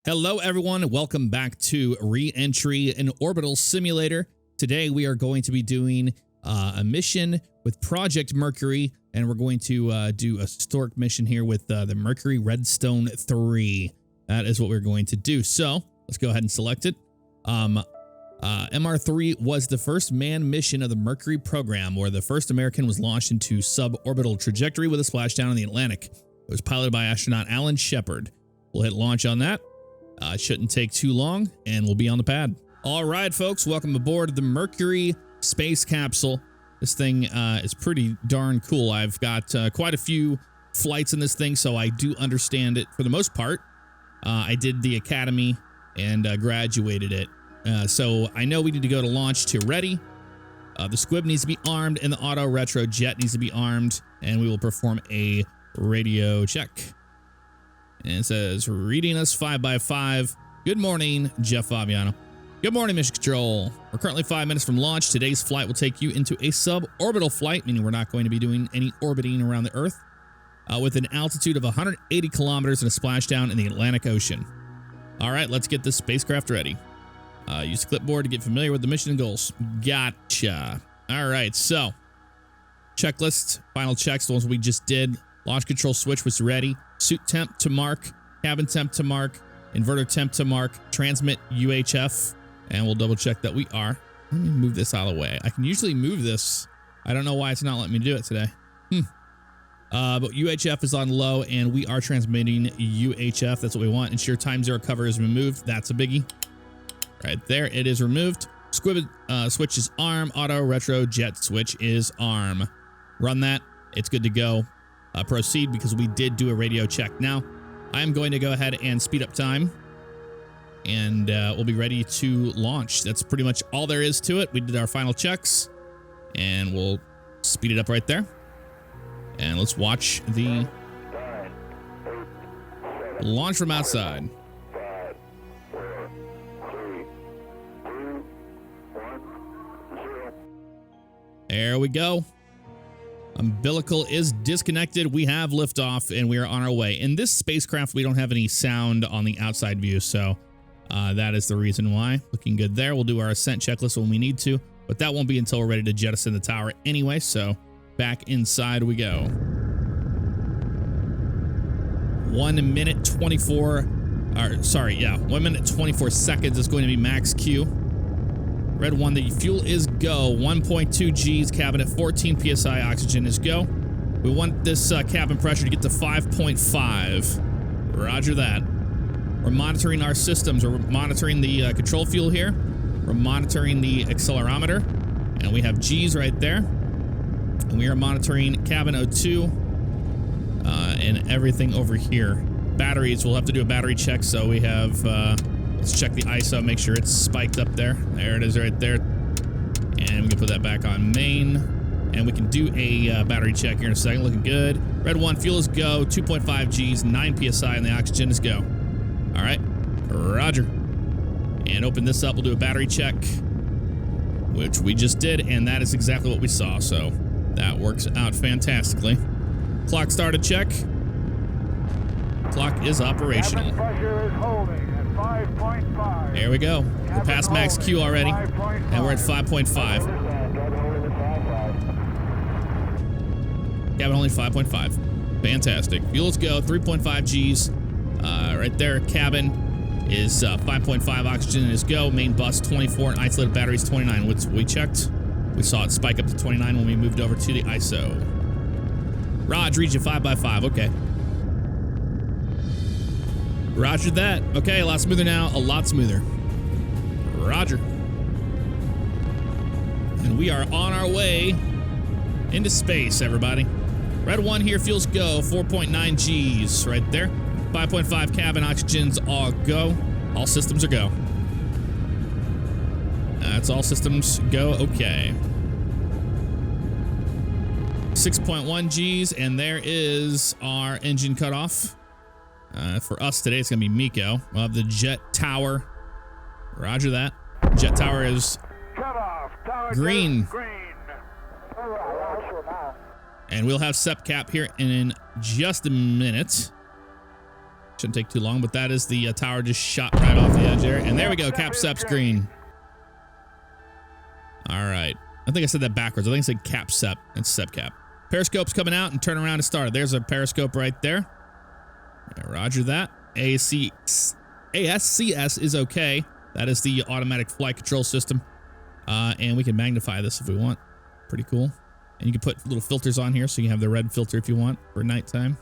Hello, everyone. Welcome back to Reentry, an Orbital simulator. Today, we are going to be doing a mission with Project Mercury, and we're going to do a historic mission here with the Mercury Redstone 3. That is what we're going to do. So let's go ahead and select it. MR3 was the first manned mission of the Mercury program, where the first American was launched into suborbital trajectory with a splashdown in the Atlantic. It was piloted by astronaut Alan Shepard. We'll hit launch on that. It shouldn't take too long, and we'll be on the pad. All right, folks, welcome aboard the Mercury space capsule. This thing is pretty darn cool. I've got quite a few flights in this thing, so I do understand it for the most part. I did the academy and graduated it. So I know we need to go to launch to ready. The squib needs to be armed, and the auto retro jet needs to be armed, and we will perform a radio check. And it says, reading us 5x5. Good morning, Jeff Fabiano. Good morning, Mission Control. We're currently 5 minutes from launch. Today's flight will take you into a suborbital flight, meaning we're not going to be doing any orbiting around the Earth, with an altitude of 180 kilometers and a splashdown in the Atlantic Ocean. All right, let's get this spacecraft ready. Use the clipboard to get familiar with the mission and goals. Gotcha. All right, so checklist, final checks, the ones we just did. Launch control switch was ready. Suit temp to mark. Cabin temp to mark. Inverter temp to mark. Transmit UHF. And we'll double check that we are. Let me move this out of the way. I can usually move this. I don't know why it's not letting me do it today. But UHF is on low, and we are transmitting UHF. That's what we want. Ensure time zero cover is removed. That's a biggie. Right there, it is removed. Squib switch is arm. Auto retro jet switch is arm. Run that. It's good to go. Proceed, because we did do a radio check. Now, I'm going to go ahead and speed up time, and we'll be ready to launch. That's pretty much all there is to it. We did our final checks, and we'll speed it up right there. And let's watch the launch from outside. There we go. Umbilical is disconnected. We have liftoff, and we are on our way. In this spacecraft, we don't have any sound on the outside view, so that is the reason why. Looking good there. We'll do our ascent checklist when we need to, but that won't be until we're ready to jettison the tower anyway, so back inside we go. 1 minute 24, 1 minute 24 seconds is going to be max Q. Red 1, the fuel is go. 1.2 Gs, cabin at 14 PSI, oxygen is go. We want this cabin pressure to get to 5.5. Roger that. We're monitoring our systems. We're monitoring the control fuel here. We're monitoring the accelerometer. And we have Gs right there. And we are monitoring cabin O2 and everything over here. Batteries, we'll have to do a battery check. So we have... let's check the ISO, make sure it's spiked up there. There it is right there. And we can put that back on main. And we can do a battery check here in a second. Looking good. Red 1, fuel is go. 2.5 Gs, 9 PSI, and the oxygen is go. All right. Roger. And open this up. We'll do a battery check, which we just did. And that is exactly what we saw. So that works out fantastically. Clock started check. Clock is operational. Pressure is holding. 5.5. There we go. We're past max Q already, and we're at 5.5. Cabin only 5.5. Fantastic. Fuels go. 3.5 Gs. Right there. Cabin is 5.5. Oxygen is go. Main bus 24, and isolated batteries 29. Which we checked. We saw it spike up to 29 when we moved over to the ISO. Raj, region 5x5. Okay. Roger that. Okay, a lot smoother now. A lot smoother. Roger. And we are on our way into space, everybody. Red 1 here, fuels go. 4.9 Gs right there. 5.5 cabin, oxygen's all go. All systems are go. That's all systems go. Okay. 6.1 Gs, and there is our engine cutoff. For us today, it's going to be Miko. We'll have the jet tower. Roger that. Jet tower is green. And we'll have SEP cap here in just a minute. Shouldn't take too long, but that is the tower just shot right off the edge there. And there we go. CapSep's green. All right. I think I said that backwards. I think I said CapSep and SepCap. Periscope's coming out and turn around to start. There's a periscope right there. Yeah, roger that. ASCS is okay. That is the automatic flight control system. And we can magnify this if we want. Pretty cool. And you can put little filters on here so you can have the red filter if you want for nighttime.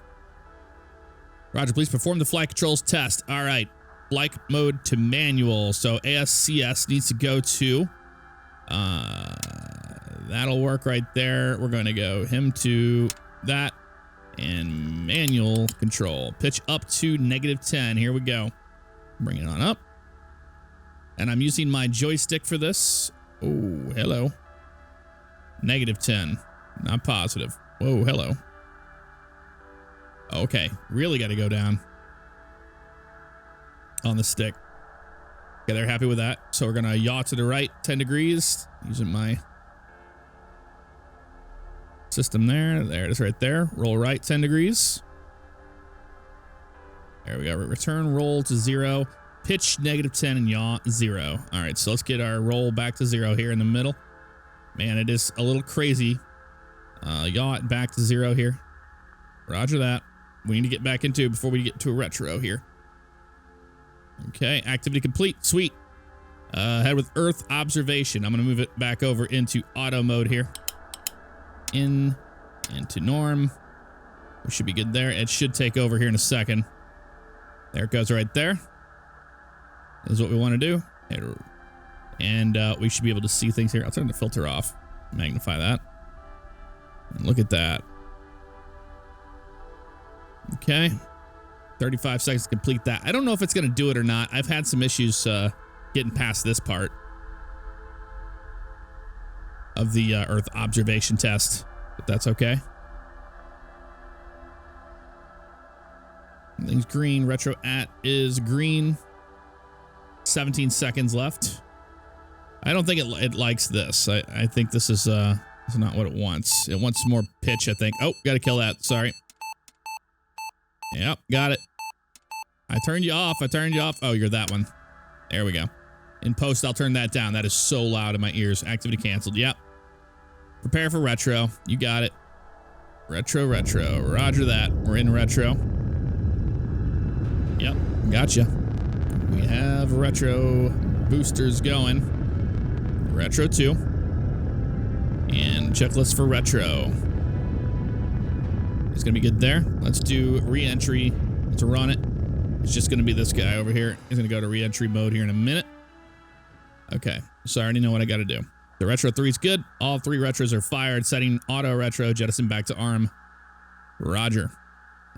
Roger, please perform the flight controls test. All right. Flight mode to manual. So ASCS needs to go to... that'll work right there. We're going to go him to that and manual control. Pitch up to -10. Here we go. Bring it on up. And I'm using my joystick for this. Oh, hello. -10. Not positive. Whoa, hello. Okay, really got to go down on the stick. Okay, they're happy with that. So we're going to yaw to the right 10 degrees using my system there. There it is right there. Roll right 10 degrees. There we go. Return roll to 0. Pitch -10 and yaw 0. All right, so let's get our roll back to 0 here in the middle. Man, it is a little crazy. Yaw it back to 0 here. Roger that. We need to get back into it before we get to a retro here. Okay, activity complete. Sweet. Head with Earth observation. I'm going to move it back over into auto mode here. Into norm. We should be good there. It should take over here in a second. There it goes right there. This is what we want to do. And we should be able to see things here. I'll turn the filter off. Magnify that. And look at that. Okay. 35 seconds to complete that. I don't know if it's going to do it or not. I've had some issues getting past this part of the Earth observation test, but that's okay. Everything's green. Retro at is green. 17 seconds left. I don't think it likes this. I think this is not what it wants. It wants more pitch, I think. Oh, got to kill that. Sorry. Yep, got it. I turned you off. I turned you off. Oh, you're that one. There we go. In post, I'll turn that down. That is so loud in my ears. Activity canceled. Yep. Prepare for retro. You got it. Retro. Roger that. We're in retro. Yep. Gotcha. We have retro boosters going. Retro 2. And checklist for retro. It's going to be good there. Let's do reentry to run it. It's just going to be this guy over here. He's going to go to reentry mode here in a minute. Okay. So I already know what I got to do. The retro 3 is good. All 3 retros are fired. Setting auto retro. Jettison back to arm. Roger.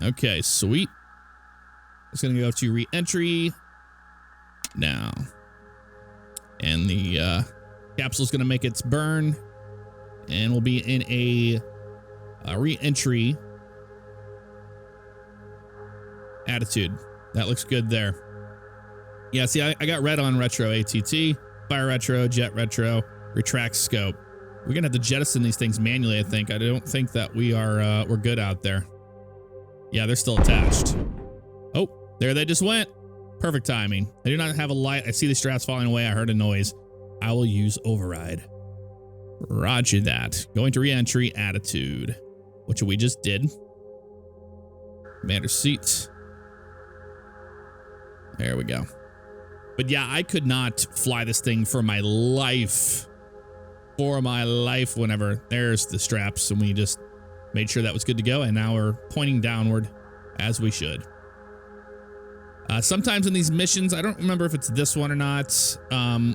Okay. Sweet. It's going to go to reentry now. And the capsule is going to make its burn. And we'll be in a reentry attitude. That looks good there. Yeah, see, I got red on retro ATT, fire retro, jet retro, retract scope. We're gonna have to jettison these things manually, I think. I don't think that we're good out there. Yeah, they're still attached. Oh, there they just went. Perfect timing. I do not have a light. I see the straps falling away. I heard a noise. I will use override. Roger that. Going to reentry attitude, which we just did. Commander seat. There we go. But yeah, I could not fly this thing for my life. For my life whenever there's the straps, and we just made sure that was good to go, and now we're pointing downward as we should. Sometimes in these missions, I don't remember if it's this one or not,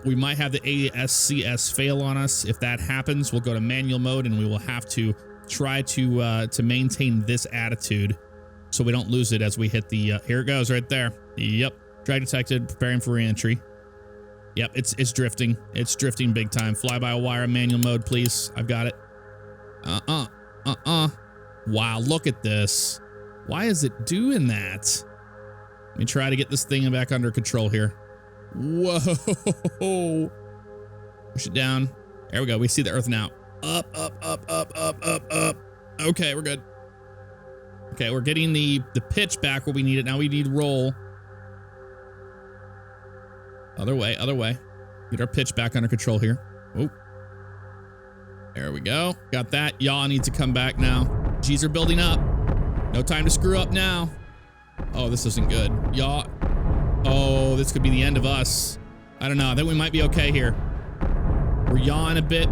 we might have the ASCS fail on us. If that happens, we'll go to manual mode, and we will have to try to maintain this attitude so we don't lose it as we hit the, here it goes right there. Yep. Drag detected, preparing for reentry. Yep, it's drifting. It's drifting big time. Fly-by-wire manual mode, please. I've got it. Wow, look at this. Why is it doing that? Let me try to get this thing back under control here. Whoa. Push it down. There we go. We see the Earth now. Up. Okay, we're good. Okay, we're getting the pitch back where we need it. Now we need roll. Other way, other way. Get our pitch back under control here. Oh. There we go. Got that. Yaw needs to come back now. G's are building up. No time to screw up now. Oh, this isn't good. Yaw. Oh, this could be the end of us. I don't know. I think we might be okay here. We're yawing a bit.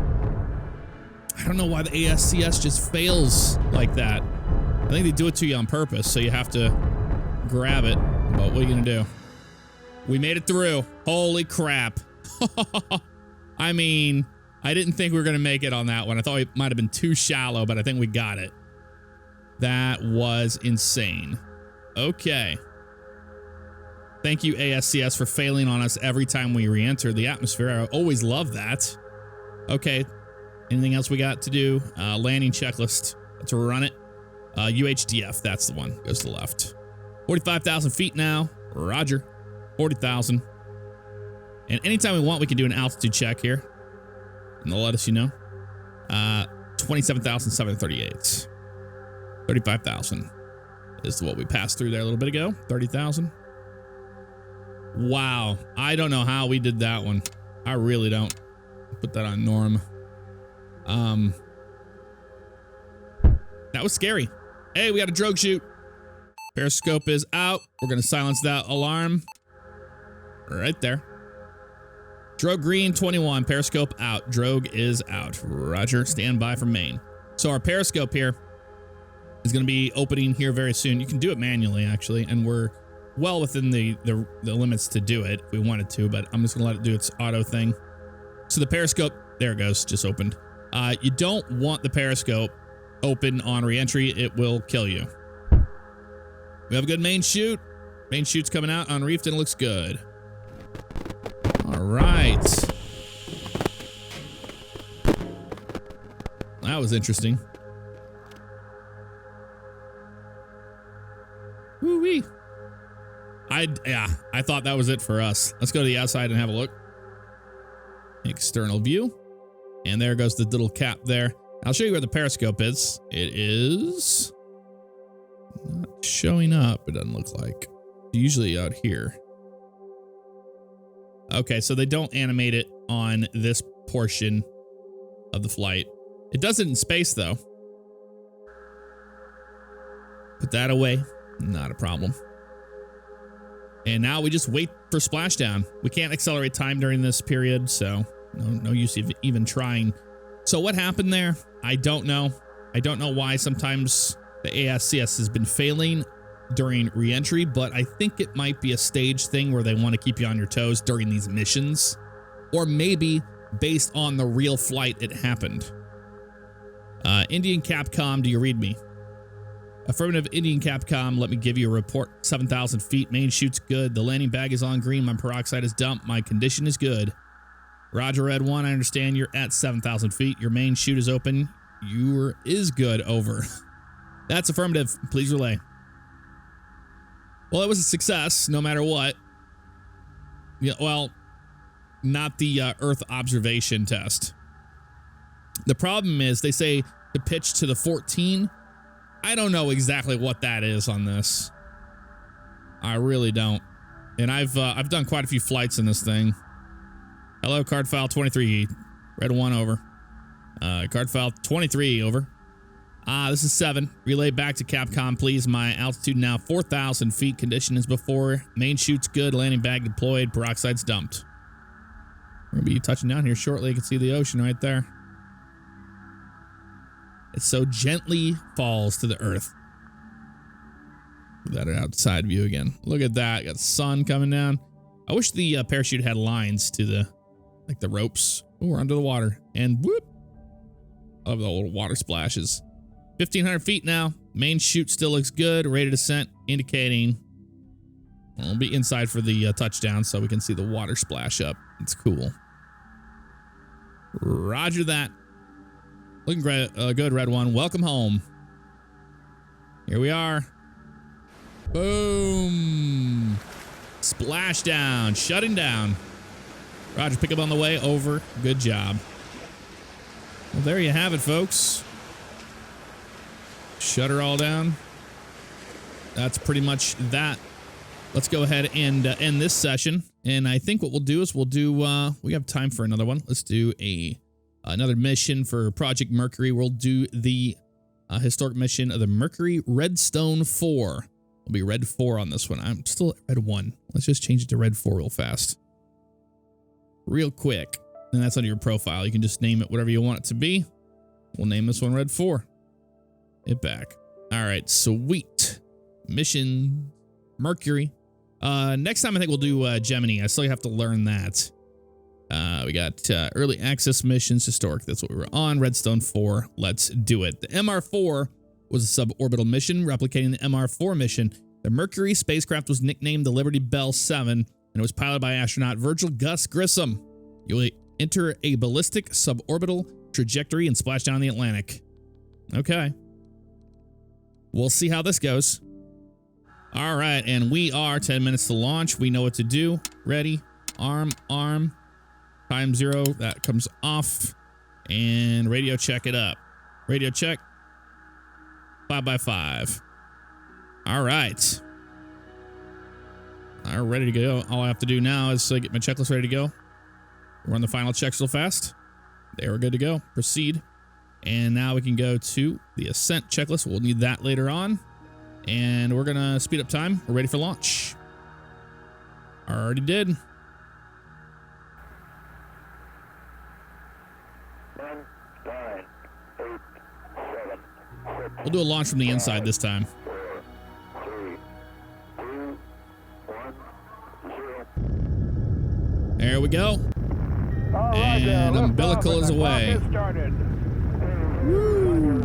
I don't know why the ASCS just fails like that. I think they do it to you on purpose, so you have to grab it. But what are you going to do? We made it through. Holy crap. I mean, I didn't think we were going to make it on that one. I thought it might have been too shallow, but I think we got it. That was insane. Okay. Thank you, ASCS, for failing on us every time we re-enter the atmosphere. I always love that. Okay. Anything else we got to do? Landing checklist. Let's run it. UHDF, that's the one. Goes to the left. 45,000 feet now. Roger. 40,000. And anytime we want, we can do an altitude check here. And they'll let us, 27,738. 35,000 is what we passed through there a little bit ago. 30,000. Wow. I don't know how we did that one. I really don't. Put that on norm. That was scary. Hey, we got a drogue shoot. Periscope is out. We're going to silence that alarm. Right there. Drogue green 21. Periscope out. Drogue is out. Roger. Stand by for main. So our periscope here is going to be opening here very soon. You can do it manually, actually, and we're well within the limits to do it if we wanted to, but I'm just going to let it do its auto thing. So the periscope, there it goes, just opened. You don't want the periscope open on reentry. It will kill you. We have a good main shoot. Main shoot's coming out on reefed and it looks good. All right. That was interesting. Woo-wee. I thought that was it for us. Let's go to the outside and have a look. External view. And there goes the little cap there. I'll show you where the periscope is. It is not showing up, it doesn't look like. Usually out here. Okay, so they don't animate it on this portion of the flight. It does it in space, though. Put that away. Not a problem. And now we just wait for splashdown. We can't accelerate time during this period, so no use of even trying. So what happened there? I don't know. I don't know why sometimes the ASCS has been failing during reentry, but I think it might be a stage thing where they want to keep you on your toes during these missions, or maybe based on the real flight it happened. Indian Capcom, do you read me? Affirmative, Indian Capcom, let me give you a report. 7,000 feet, main shoot's good. The landing bag is on green. My peroxide is dumped. My condition is good. Roger, Red 1, I understand you're at 7,000 feet. Your main chute is open. Your is good, over. That's affirmative. Please relay. Well, it was a success, no matter what. Yeah, well, not the Earth observation test. The problem is they say to pitch to the 14. I don't know exactly what that is on this. I really don't. And I've done quite a few flights in this thing. Hello, card file 23. Red 1 over. Card file 23 over. This is 7. Relay back to Capcom, please. My altitude now 4,000 feet. Condition is before. Main chute's good. Landing bag deployed. Peroxide's dumped. We're gonna be touching down here shortly. You can see the ocean right there. It so gently falls to the earth. That an outside view again. Look at that. Got the sun coming down. I wish the parachute had lines to the, like the ropes. Oh, we're under the water. And whoop. I love the little water splashes. 1,500 feet now. Main chute still looks good. Rated ascent indicating we'll be inside for the touchdown so we can see the water splash up. It's cool. Roger that. Looking great, good, Red 1. Welcome home. Here we are. Boom. Splashdown. Shutting down. Roger, pick up on the way. Over. Good job. Well, there you have it, folks. Shut her all down. that's pretty much that. Let's go ahead and end this session. And I think what we'll do is we have time for another one. Let's do another mission for Project Mercury. We'll do the historic mission of the Mercury Redstone 4. It'll be Red 4 on this one. I'm still at Red 1. Let's just change it to Red 4 real fast. Real quick. And that's under your profile. You can just name it whatever you want it to be. We'll name this one Red 4. Hit back. All right, sweet. Mission Mercury. Next time I think we'll do Gemini. I still have to learn that. We got early access missions, historic. That's what we were on. Redstone 4. Let's do it. The MR4 was a suborbital mission replicating the MR4 mission. The Mercury spacecraft was nicknamed the Liberty Bell 7, and it was piloted by astronaut Virgil Gus Grissom. You will enter a ballistic suborbital trajectory and splash down the Atlantic. Okay. We'll see how this goes. All right, and we are 10 minutes to launch. We know what to do. Ready, arm. Time 0, that comes off. And radio check it up. Radio check. 5x5. All right. All right, ready to go. All I have to do now is get my checklist ready to go. Run the final checks real fast. There, we're good to go. Proceed. And now we can go to the Ascent Checklist. We'll need that later on. And we're going to speed up time. We're ready for launch. Already did. 10, 9, 8, 7, 6. We'll do a launch from the inside this time. 4, 3, 2, 1, 0. There we go. All right, And umbilical is away. Woo!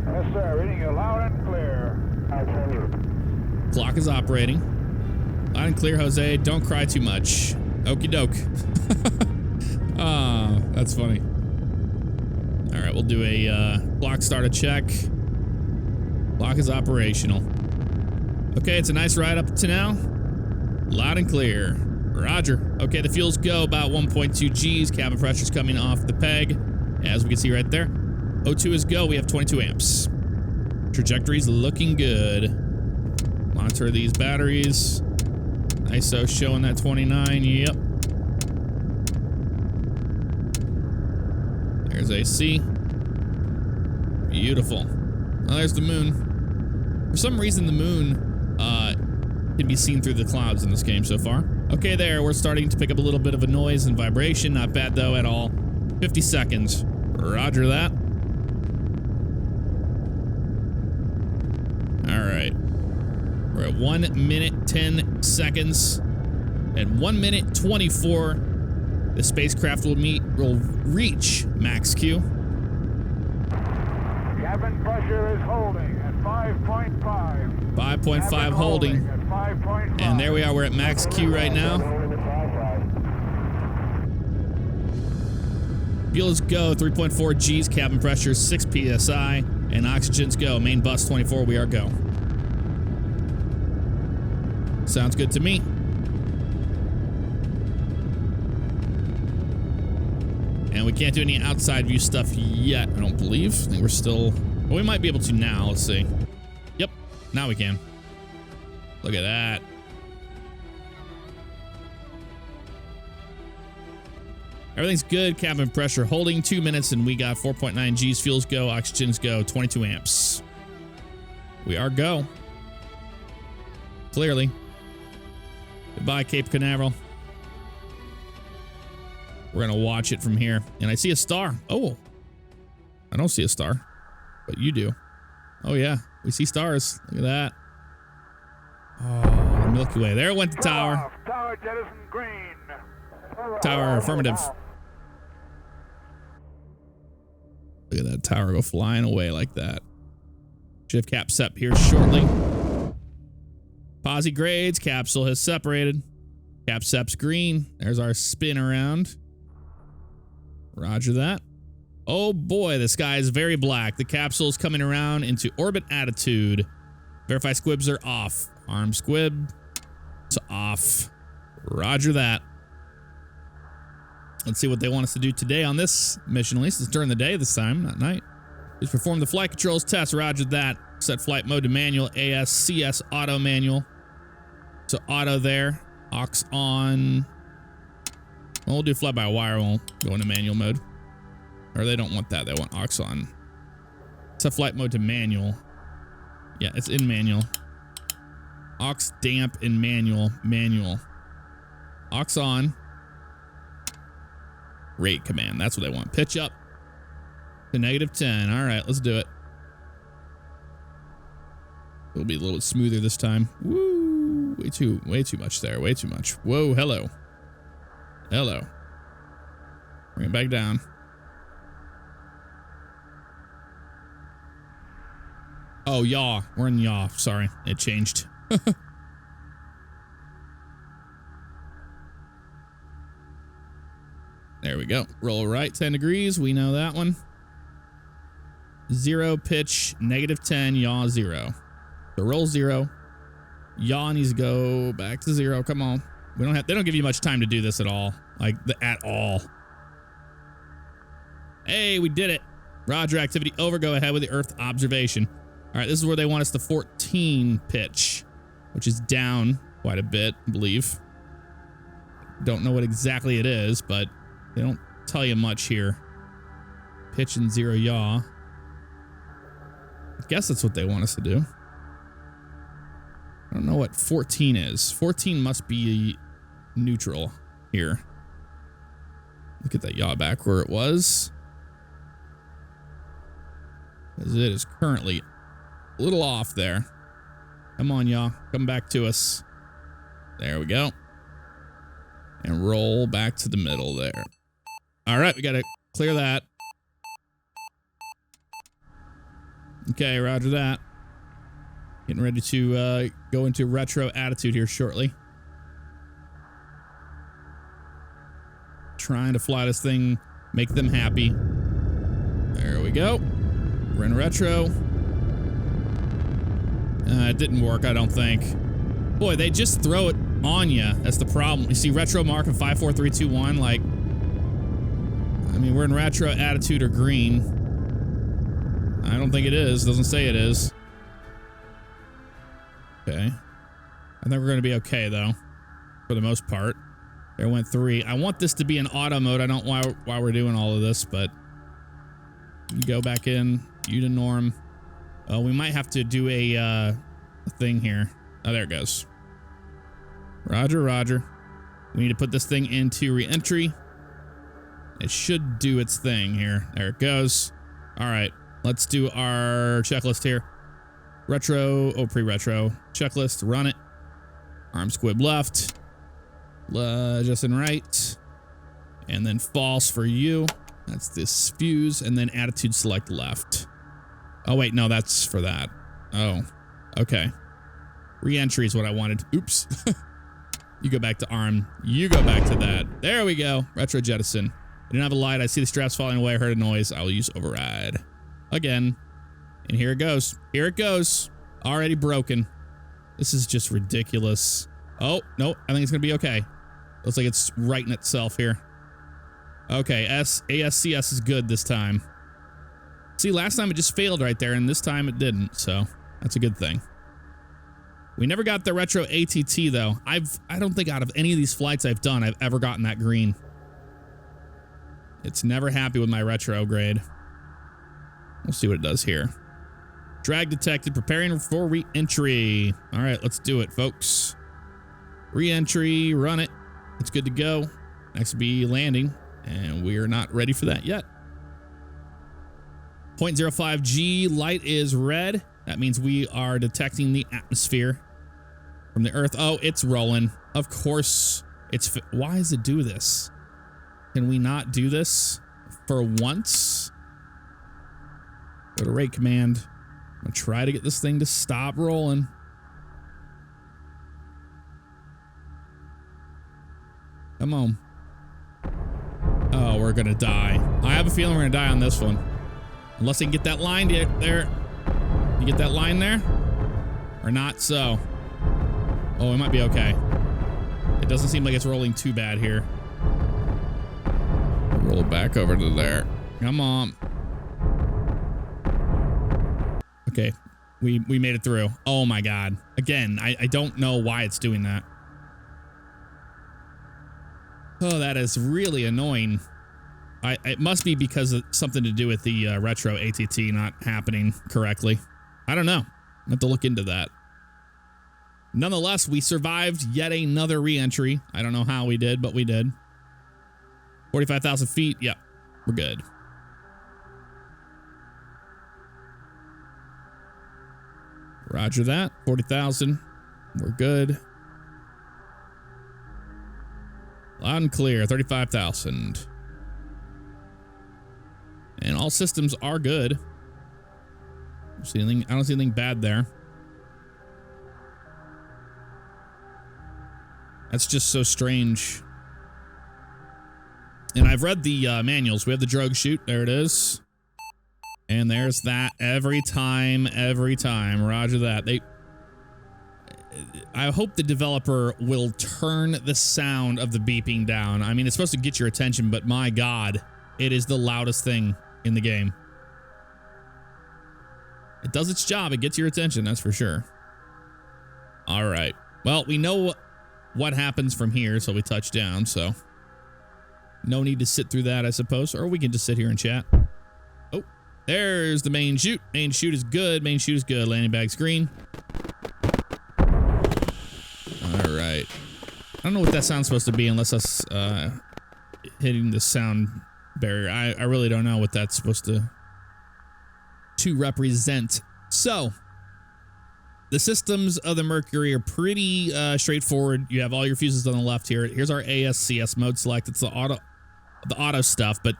Yes, sir. Reading you loud and clear. Clock is operating. Loud and clear, Jose. Don't cry too much. Okie doke. Ah, that's funny. All right, we'll do a clock starter check. Clock is operational. Okay, it's a nice ride up to now. Loud and clear. Roger. Okay, the fuels go about 1.2 Gs. Cabin pressure's coming off the peg, as we can see right there. O2 is go. We have 22 amps. Trajectory's looking good. Monitor these batteries. ISO showing that 29. Yep. There's AC. Beautiful. Oh, there's the moon. For some reason, the moon can be seen through the clouds in this game so far. Okay, there. We're starting to pick up a little bit of a noise and vibration. Not bad, though, at all. 50 seconds. Roger that. All right. We're at 1 minute, 10 seconds. At 1 minute, 24, the spacecraft will reach max Q. Cabin pressure is holding at 5.5. 5.5 holding. At 5.5. And there we are. We're at max Q right now. Fuels go. 3.4 Gs. Cabin pressure 6 psi. And oxygen's go. Main bus 24. We are go. Sounds good to me. And we can't do any outside view stuff yet, I don't believe. I think we're still... Well, we might be able to now. Let's see. Yep. Now we can. Look at that. Everything's good. Cabin pressure holding 2 minutes, and we got 4.9 Gs. Fuels go. Oxygen's go. 22 amps. We are go. Clearly. Goodbye, Cape Canaveral. We're going to watch it from here. And I see a star. Oh. I don't see a star. But you do. Oh, yeah. We see stars. Look at that. Oh, the Milky Way. There went the tower. Tower jettison green. Tower, affirmative. Look at that tower go flying away like that. Should have cap sep here shortly. Posi grades. Capsule has separated. Cap sep's green. There's our spin around. Roger that. Oh boy, the sky is very black. The capsule is coming around into orbit attitude. Verify squibs are off. Arm squib. It's off. Roger that. Let's see what they want us to do today on this mission. At least it's during the day this time, not night. Just perform the flight controls test. Roger that. Set flight mode to manual, ASCS auto manual. So auto there, aux on. Well, we'll do fly by wire, we'll go into manual mode. Or they don't want that, they want aux on. Set flight mode to manual. Yeah, it's in manual. Aux damp in manual, manual. Aux on. Rate command, that's what they want. Pitch up to -10. All right, let's do it. It'll be a little bit smoother this time. Woo! Way too much there. Way too much. Whoa! Hello. Hello. Bring it back down. Oh, yaw. We're in yaw. Sorry, it changed. There we go. Roll right 10 degrees. We know that one. 0 pitch, -10, yaw 0. So roll 0. Yaw needs to go back to 0. Come on. They don't give you much time to do this at all. At all. Hey, we did it. Roger, activity over. Go ahead with the Earth observation. All right, this is where they want us to 14 pitch, which is down quite a bit, I believe. Don't know what exactly it is, but they don't tell you much here. Pitch and 0 yaw. I guess that's what they want us to do. I don't know what 14 is. 14 must be neutral here. Look at that yaw back where it was. As it is currently a little off there. Come on, yaw. Come back to us. There we go. And roll back to the middle there. All right, we got to clear that. Okay, roger that. Getting ready to go into retro attitude here shortly. Trying to fly this thing, make them happy. There we go. We're in retro. It didn't work, I don't think. Boy, they just throw it on you. That's the problem. You see retro mark in 5, 4, 3, 2, 1. Like, I mean, we're in retro attitude or green. I don't think it is. Doesn't say it is. Okay. I think we're going to be okay, though, for the most part. There went 3. I want this to be in auto mode. I don't know why we're doing all of this, but you go back in. You to norm. We might have to do a thing here. Oh, there it goes. Roger, roger. We need to put this thing into reentry. It should do its thing here. There it goes. All right. Let's do our checklist here. Retro, pre-retro. Checklist, run it. Arm squib left. Just and right. And then false for you. That's this fuse. And then attitude select left. Oh, wait, no, that's for that. Oh, okay. Reentry is what I wanted. Oops. You go back to arm. You go back to that. There we go. Retro jettison. I didn't have a light. I see the straps falling away. I heard a noise. I will use override. Again. And here it goes. Here it goes. Already broken. This is just ridiculous. Oh, no. I think it's going to be okay. Looks like it's righting itself here. Okay. ASCS is good this time. See, last time it just failed right there, and this time it didn't, so that's a good thing. We never got the retro ATT, though. I don't think out of any of these flights I've done, I've ever gotten that green. It's never happy with my retro grade. We'll see what it does here. Drag detected, preparing for reentry. All right, let's do it, folks. Reentry, run it. It's good to go. Next will be landing, and we are not ready for that yet. 0.05 G, light is red. That means we are detecting the atmosphere from the Earth. Oh, it's rolling. Of course. Why does it do this? Can we not do this for once? Go to rate command. I'm going to try to get this thing to stop rolling. Come on. Oh, we're going to die. I have a feeling we're going to die on this one. Unless I can get that line there. You get that line there? Or not so? Oh, it might be okay. It doesn't seem like it's rolling too bad here. Roll it back over to there. Come on. Okay. We made it through. Oh my God. Again, I don't know why it's doing that. Oh, that is really annoying. It must be because of something to do with the retro ATT not happening correctly. I don't know. I have to look into that. Nonetheless, we survived yet another re-entry. I don't know how we did, but we did. 45,000 feet. Yep, we're good. Roger that. 40,000. We're good. Loud and clear. 35,000. And all systems are good. I don't see anything bad there. That's just so strange. And I've read the manuals. We have the drug chute. There it is. And there's that every time. Roger that. I hope the developer will turn the sound of the beeping down. I mean, it's supposed to get your attention, but my God, it is the loudest thing in the game. It does its job. It gets your attention, that's for sure. All right. Well, we know what happens from here, so we touch down, so no need to sit through that, I suppose, or we can just sit here and chat. Oh, there's the main chute. Main chute is good. Landing bag's green. All right. I don't know what that sound's supposed to be unless us hitting the sound barrier. I really don't know what that's supposed to represent. So, the systems of the Mercury are pretty straightforward. You have all your fuses on the left here. Here's our ASCS mode select. It's the auto stuff, but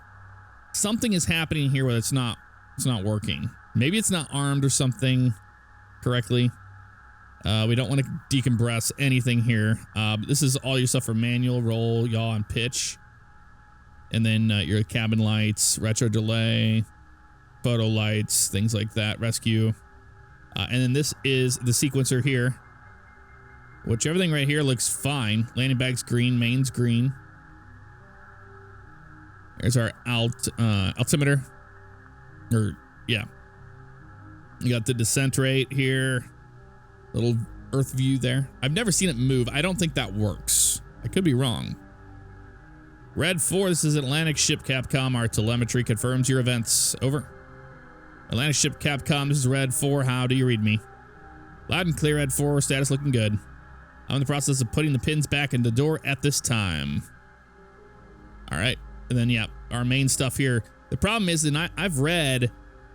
something is happening here where it's not working. Maybe it's not armed or something correctly. We don't want to decompress anything here. This is all your stuff for manual, roll, yaw, and pitch. And then your cabin lights, retro delay, photo lights, things like that, rescue. And then this is the sequencer here, which everything right here looks fine. Landing bag's green, main's green. There's our altimeter. Yeah. You got the descent rate here. Little Earth view there. I've never seen it move. I don't think that works. I could be wrong. Red 4, this is Atlantic Ship Capcom. Our telemetry confirms your events. Over. Atlantic Ship Capcom, this is Red 4. How do you read me? Loud and clear, Red 4. Status looking good. I'm in the process of putting the pins back in the door at this time. All right. And then, yeah, our main stuff here. The problem is that I've read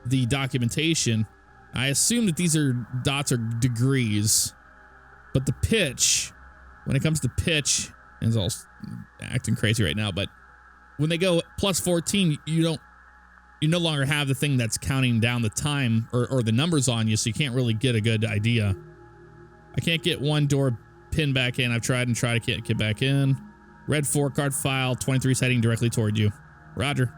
the documentation. I assume that these dots are degrees. But the pitch, when it comes to pitch, and it's all acting crazy right now, but when they go plus 14, you no longer have the thing that's counting down the time or the numbers on you, so you can't really get a good idea. I can't get one door pin back in. I've tried, I can't get back in. Red 4 card file, 23 is heading directly toward you. Roger.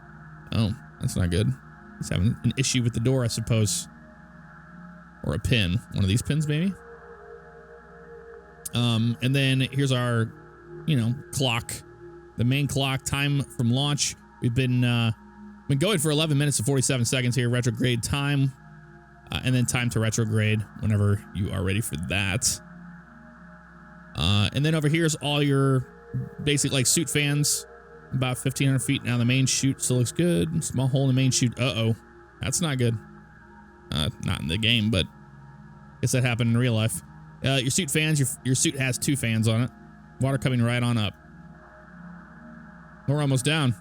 Oh, that's not good. He's having an issue with the door, I suppose. Or a pin. One of these pins, maybe? And then here's our, clock. The main clock, time from launch. We've been going for 11 minutes and 47 seconds here. Retrograde time. And then time to retrograde whenever you are ready for that. And then over here is all your basic suit fans. About 1,500 feet. Now the main chute still looks good. Small hole in the main chute. Uh-oh. That's not good. Not in the game, but I guess that happened in real life. Your suit fans, your suit has 2 fans on it. Water coming right on up. We're almost down.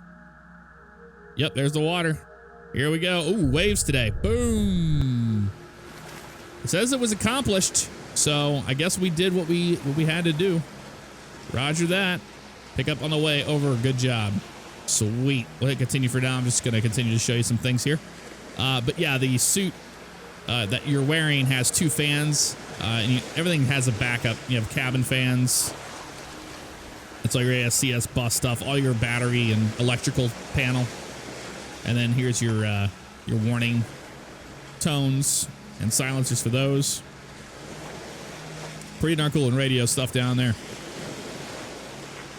Yep, there's the water. Here we go. Ooh, waves today. Boom. It says it was accomplished, so I guess we did what we had to do. Roger that. Pick up on the way. Over. Good job. Sweet. We'll hit continue for now. I'm just going to continue to show you some things here. But yeah, the suit that you're wearing has 2 fans, and everything has a backup. You have cabin fans. That's all your ASCS bus stuff, all your battery and electrical panel. And then here's your warning tones and silencers for those. Pretty darn cool and radio stuff down there.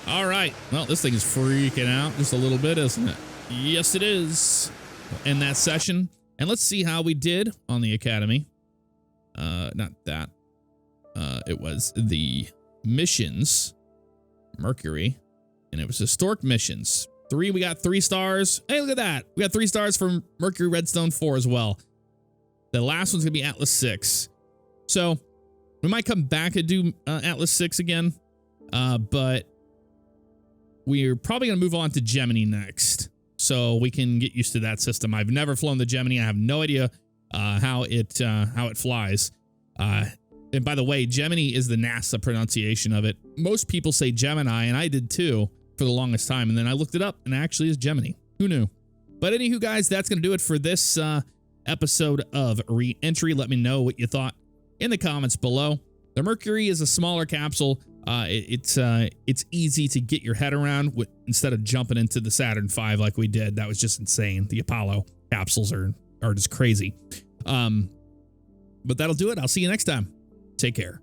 All right. Well, this thing is freaking out just a little bit, isn't it? Yes, it is. We'll end that session. And let's see how we did on the Academy. Not that. It was the missions, Mercury, and it was historic missions. We got 3 stars. Hey, look at that. We got 3 stars from Mercury Redstone 4 as well. The last one's gonna be Atlas 6. So we might come back and do Atlas 6 again, but we're probably gonna move on to Gemini next, so we can get used to that system. I've never flown the Gemini. I have no idea how it flies. And by the way, Gemini is the NASA pronunciation of it. Most people say Gemini, and I did too for the longest time. And then I looked it up, and it actually is Gemini. Who knew? But anywho, guys, that's going to do it for this episode of Reentry. Let me know what you thought in the comments below. The Mercury is a smaller capsule. It's easy to get your head around instead of jumping into the Saturn V like we did. That was just insane. The Apollo capsules are just crazy. But that'll do it. I'll see you next time. Take care.